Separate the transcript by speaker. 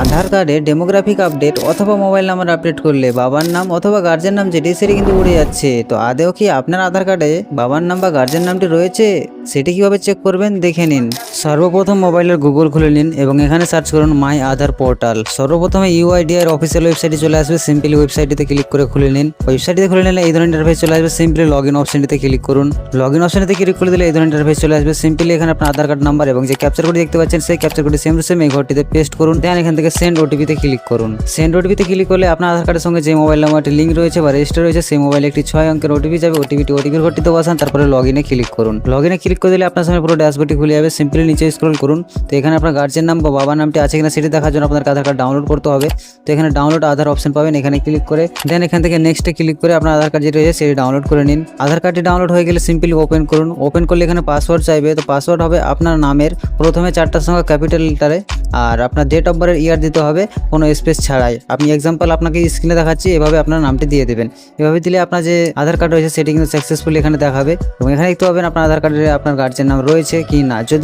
Speaker 1: আধার কার্ডে demographic update অথবা mobile number update করলে বাবার নাম অথবা গার্জেন নাম যেটি সেটি কিন্তু উড়ে যাচ্ছে। তো আদেও কি আপনার আধার কার্ডে বাবার নাম বা গার্জেন নামটি রয়েছে সেটি কিভাবে চেক করবেন দেখে নিন। সর্বপ্রথম মোবাইলের গুগল খুলে নিন এবং এখানে সার্চ করুন মাই আধার পোর্টাল। সর্বপ্রথমে ইউআইডিআর অফিসিয়াল ওয়েবসাইটে চলে আসবে, সিম্পলি ওয়েবসাইটটিতে ক্লিক করে খুলে নিন। ওয়েবসাইটে খুলে নিলে এই ধরনের ইন্টারফেস চলে আসবে, সিম্পলি লগ ইন অপশনটিতে ক্লিক করুন। লগ ইন অপশনটিতে ক্লিক করে দিলে এই ধরনের ইন্টারফেস চলে আসবে। সিম্পলি এখানে আপনার আধার কার্ড নাম্বার এবং যে ক্যাপচার কোড দেখতে পাচ্ছেন সেই ক্যাপচার কোডটি সেম টু সেম এই ঘরটিতে পেস্ট করুন। দেন এখান থেকে সেন্ড ওটিপিতে ক্লিক করুন। সেন্ড ওটিপিতে ক্লিক করলে আপনার আধার কার্ডের সঙ্গে যে মোবাইল নাম্বারটি লিঙ্ক রয়েছে বা রেজিস্টার রয়েছে সেই মোবাইলে একটি 6 অঙ্কের ওটিপি যাবে। ওটিপির ঘরটিতে বসান, তারপরে লগ ইনে ক্লিক করুন। লগ ইনে ক্লিক করে দিলে আপনার সামনে পুরো ড্যাশবোর্ডটি খুলে যাবে। সিম্পলি নিচে স্ক্রল করুন। তো এখানে আপনার গার্জেন নাম বা বাবার নামটি আছে কিনা সেটি দেখার জন্য আপনাদের আধার কার্ড ডাউনলোড করতে হবে। তো এখানে ডাউনলোড আধার অপশন পাবেন, এখানে ক্লিক করে দেন এখান থেকে নেক্সটে ক্লিক করে আপনার আধার কার্ড যেটি রয়েছে সেটি ডাউনলোড করে নিন। আধার কার্ডটি ডাউনলোড হয়ে গেলে সিম্পলি ওপেন করুন। ওপেন করলে এখানে পাসওয়ার্ড চাইবে। তো পাসওয়ার্ড হবে আপনার নামের প্রথমে 4টা সংখ্যা ক্যাপিটাল লেটারে আর আপনার ডেট অফ বার্থের ইয়ার দিতে হবে কোনো স্পেস ছাড়াই। আমি এক্সাম্পল আপনাকে স্ক্রিনে দেখাচ্ছি, এভাবে আপনার নামটি দিয়ে দেবেন। এভাবে দিলে আপনার যে আধার কার্ড রয়েছে সেটি কিন্তু সাকসেসফুলি এখানে দেখাবে এবং এখানে দেখতে পাবেন আপনার আধার কার্ডে আপনার গার্জেন নাম রয়েছে কি না। যদি